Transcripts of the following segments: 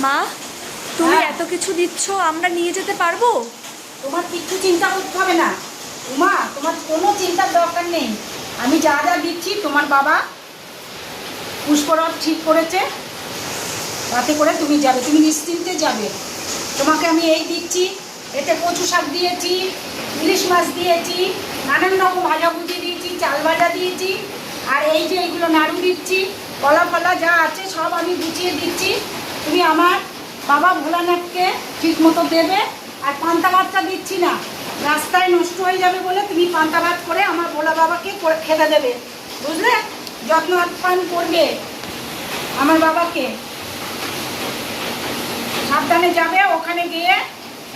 মা, তুমি হ্যাঁ। এত কিছু দিচ্ছ, আমরা নিয়ে যেতে পারবো? তোমার কিচ্ছু চিন্তা করতে হবে না উমা, তোমার কোনো চিন্তার দরকার নেই। আমি যা যা দিচ্ছি তোমার বাবা পুষ্পরথ ঠিক করেছে, তাতে করে তুমি যাবে, তুমি নিশ্চিন্তে যাবে। তোমাকে আমি এই দিচ্ছি, এতে কচু শাক দিয়েছি, ইলিশ মাছ দিয়েছি, নানান রকম ভাজাভুজি দিয়েছি, চাল ভাজা দিয়েছি, আর এই যে এইগুলো নাড়ু দিচ্ছি, কলা ফলা যা আছে সব আমি গুছিয়ে দিচ্ছি। তুমি আমার বাবা ভোলানাথকে ঠিক মতো দেবে। আর পান্তা ভাতটা দিচ্ছি না, রাস্তায় নষ্ট হয়ে যাবে বলে তুমি পান্তা ভাত করে আমার ভোলা বাবাকে খেতে দেবে, বুঝলে? যত্ন আপ্যায়ন করবে আমার বাবাকে। সাবধানে যাবে, ওখানে গিয়ে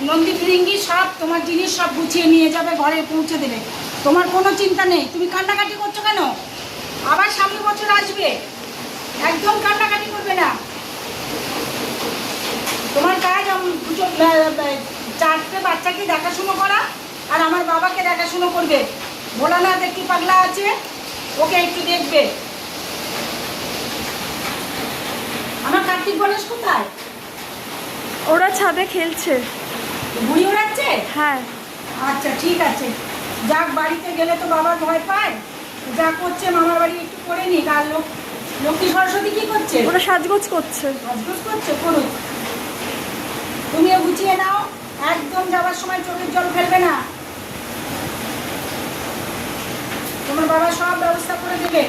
নন্দী ফিরিঙ্গি সব তোমার জিনিস সব গুছিয়ে নিয়ে যাবে, ঘরে পৌঁছে দেবে। তোমার কোনো চিন্তা নেই। তুমি কান্নাকাটি করছো কেন? আবার সামনে বছর আসবে, একদম কান্নাকাটি করবে না। তোমার কাজ দুটো চারটে বাচ্চাকে দেখাশুনো করা, আর আমার বাবাকে দেখাশুনো করবে। ভোলানাথ একটু পাগলা আছে, ওকে একটু দেখবে। আমার কার্তিক গণেশ কোথায়? ওরা ছাদে খেলছে। ঘুড়ি ওড়াচ্ছে? হ্যাঁ। আচ্ছা ঠিক আছে, যাক, বাড়িতে গেলে তো বাবার ভয় পায়। যা করছে মামার বাড়ি একটু করে নিক। আর লক্ষ্মী সরস্বতী কি করছে? ওরা সাজগোজ করছে। সাজগোজ করছে, করুক। তুমিও গুছিয়ে নাও, একদম যাবার সময় চোখের জল ফেলবে না। তোমার বাবা সব ব্যবস্থা করে দেবে।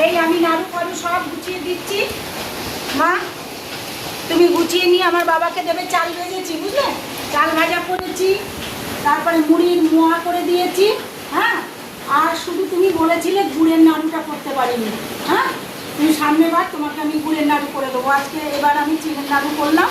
এই আমি নাড়ু ফাড়ু সব গুছিয়ে দিচ্ছি। মা, তুমি গুছিয়ে নিয়ে আমার বাবাকে দেবে। চাল ভেজেছি, বুঝলে? চাল ভাজা করেছি, তারপরে মুড়ির মোয়া করে দিয়েছি। হ্যাঁ, আর শুধু তুমি বলেছিলে গুড়ের নাড়ুটা করতে পারিনি। হ্যাঁ, তুমি সামনের বার তোমাকে আমি গুড়ের নাড়ু করে দেবো। আজকে এবার আমি চিনের নাড়ু করলাম।